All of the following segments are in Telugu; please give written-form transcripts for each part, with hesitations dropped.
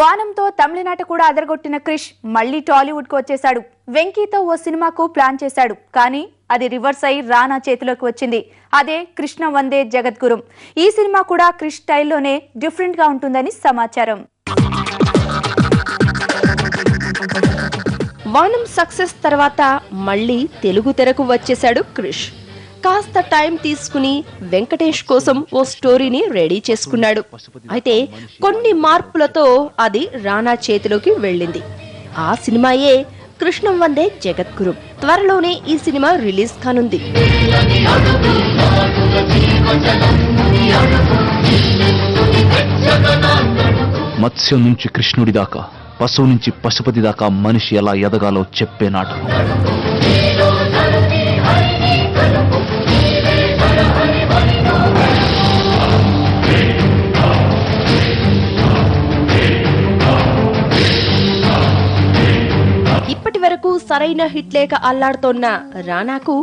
వానంతో తమిళనాట కూడా అదరగొట్టిన క్రిష్ మళ్ళీ టాలీవుడ్ కు వచ్చేశాడు. వెంకీతో ఓ సినిమాకు ప్లాన్ చేశాడు. కానీ అది రివర్స్ అయి రానా చేతిలోకి వచ్చింది. అదే కృష్ణ వందే జగద్గురుం. ఈ సినిమా కూడా క్రిష్ స్టైల్లోనే డిఫరెంట్ గా ఉంటుందని సమాచారం. వానం సక్సెస్ తర్వాత మళ్ళీ తెలుగు తెరకు వచ్చేశాడు క్రిష్. కాస్త టైం తీసుకుని వెంకటేష్ కోసం ఓ స్టోరీని రెడీ చేసుకున్నాడు. అయితే కొన్ని మార్పులతో అది రానా చేతిలోకి వెళ్ళింది. ఆ సినిమాయే కృష్ణం వందే జగద్గురుం. త్వరలోనే ఈ సినిమా రిలీజ్ కానుంది. మత్స్యం నుంచి కృష్ణుడి దాకా, పశువు నుంచి పశుపతి దాకా మనిషి ఎలా ఎదగాలో చెప్పే నాటకం. ఇప్పటి వరకు సరైన హిట్ లేక అల్లాడుతోన్న రానాకు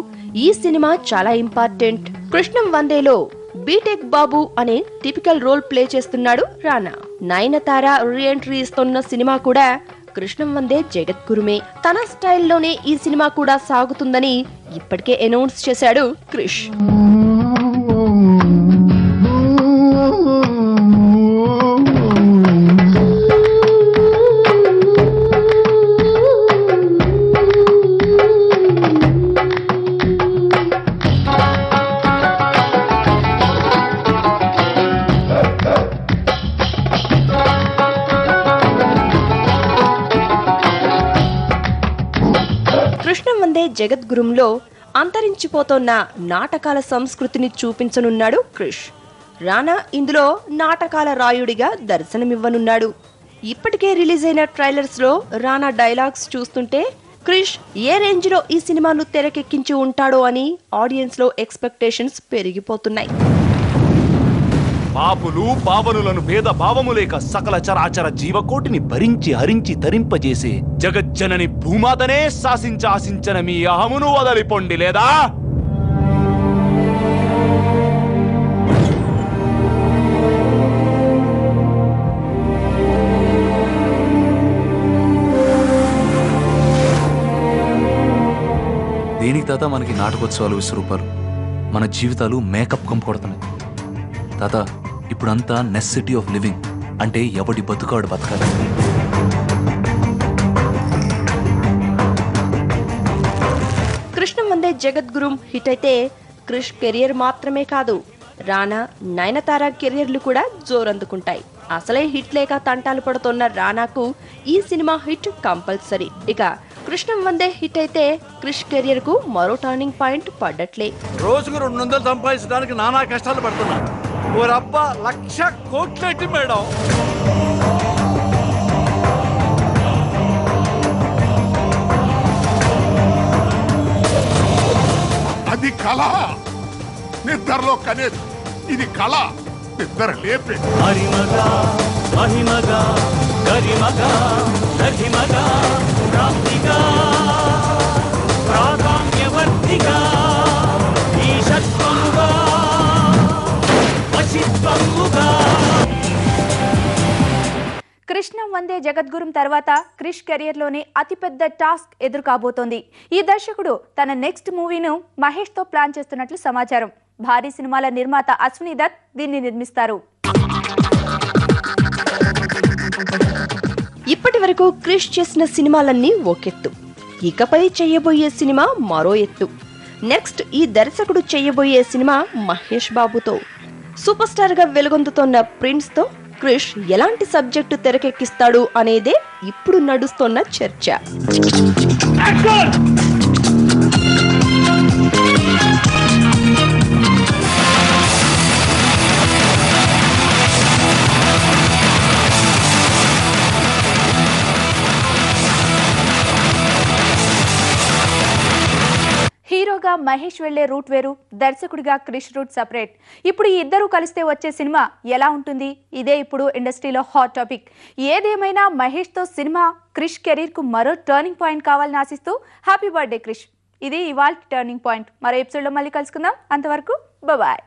ఈ సినిమా చాలా ఇంపార్టెంట్. కృష్ణం వందేలో బీటెక్ బాబు అనే టిపికల్ రోల్ ప్లే చేస్తున్నాడు రానా. నయనతార రీఎంట్రీ ఇస్తున్న సినిమా కూడా కృష్ణం వందే జగద్గురుమే. తన స్టైల్లోనే ఈ సినిమా కూడా సాగుతుందని ఇప్పటికే అనౌన్స్ చేశాడు క్రిష్. కృష్ణం వందే జగద్గురుంలో అంతరించిపోతున్న నాటకాల సంస్కృతిని చూపించనున్నాడు క్రిష్. రానా ఇందులో నాటకాల రాయుడిగా దర్శనమివ్వనున్నాడు. ఇప్పటికే రిలీజ్ అయిన ట్రైలర్స్ లో రానా డైలాగ్స్ చూస్తుంటే క్రిష్ ఏ రేంజ్ లో ఈ సినిమాను తెరకెక్కించి ఉంటాడో అని ఆడియన్స్ లో ఎక్స్పెక్టేషన్స్ పెరిగిపోతున్నాయి. పాపులు పావనులను భేద భావము లేక సకల చరాచర జీవకోటిని భరించి హరించి తరింపజేసే జగజ్జనని భూమాతనే శాసించాసించన మీ అహమును వదలిపొండి లేదా? దేనికి తాత మనకి నాటకోత్సవాలు, విశ్వరూపాలు, మన జీవితాలు మేకప్ కంపొడుతున్నాయి తాత. ఇప్పుడంతా నెసెసిటీ ఆఫ్ లివింగ్, అంటే ఎవడి బతుకాడు బతకాలి. కృష్ణం వందే జగద్గురుం హిట్ అయితే క్రిష్ కెరియర్ మాత్రమే కాదు, రానా నయనతార కెరియర్లు కూడా జోరందుకుంటాయి. అసలే హిట్ లేక తంటాలు పడుతున్న రానాకు ఈ సినిమా హిట్ కంపల్సరీ. ఇక కృష్ణం వందే హిట్ అయితే క్రిష్ కెరియర్ కు మరో టర్నింగ్ పాయింట్ పడ్డట్లే. రోజుకు 200 సంపాదించడానికి నానా కష్టాలు పడుతున్నా. ఓరబ్బా 1,00,000 కోట్లేటి మేడం. అది కళ, నిద్రలో కనేది. ఇది కళ, నిద్ర లేపే. హరిమగా మహిమగా గరిమగా రఘిమగా ప్రాప్తిగా ప్రాధాన్యవర్తిగా ఈశత్వముగా వశిత్వముగా. కృష్ణం వందే జగద్గురుం తర్వాత క్రిష్ కెరియర్ లోనే అతిపెద్ద టాస్క్ ఎదురు కాబోతోంది. ఈ దర్శకుడు తన నెక్స్ట్ మూవీను మహేష్ తో ప్లాన్ చేస్తున్నట్లు సమాచారం. భారీ సినిమాల నిర్మాత అశ్విని దత్ దీన్ని నిర్మిస్తారు. ఇప్పటి వరకు క్రిష్ చేసిన సినిమాలన్నీ ఒకెత్తు, ఇకపై చేయబోయే సినిమా మరో ఎత్తు. నెక్స్ట్ ఈ దర్శకుడు చేయబోయే సినిమా మహేష్ బాబుతో. సూపర్ స్టార్ గా వెలుగొందుతోన్న ప్రిన్స్ తో క్రిష్ ఎలాంటి సబ్జెక్టు తెరకెక్కిస్తాడు అనేదే ఇప్పుడు నడుస్తోన్న చర్చ. హీరోగా మహేష్ వెళ్లే రూట్ వేరు, దర్శకుడిగా క్రిష్ రూట్ సెపరేట్. ఇప్పుడు ఈ ఇద్దరు కలిస్తే వచ్చే సినిమా ఎలా ఉంటుంది? ఇదే ఇప్పుడు ఇండస్ట్రీలో హాట్ టాపిక్. ఏదేమైనా మహేష్ తో సినిమా క్రిష్ కెరీర్ కు మరో టర్నింగ్ పాయింట్ కావాలని ఆశిస్తూ హ్యాపీ బర్త్డే క్రిష్. ఇది ఇవాల్టి టర్నింగ్ పాయింట్. మరో ఎపిసోడ్ లో మళ్ళీ కలుసుకుందాం. అంతవరకు బాయ్.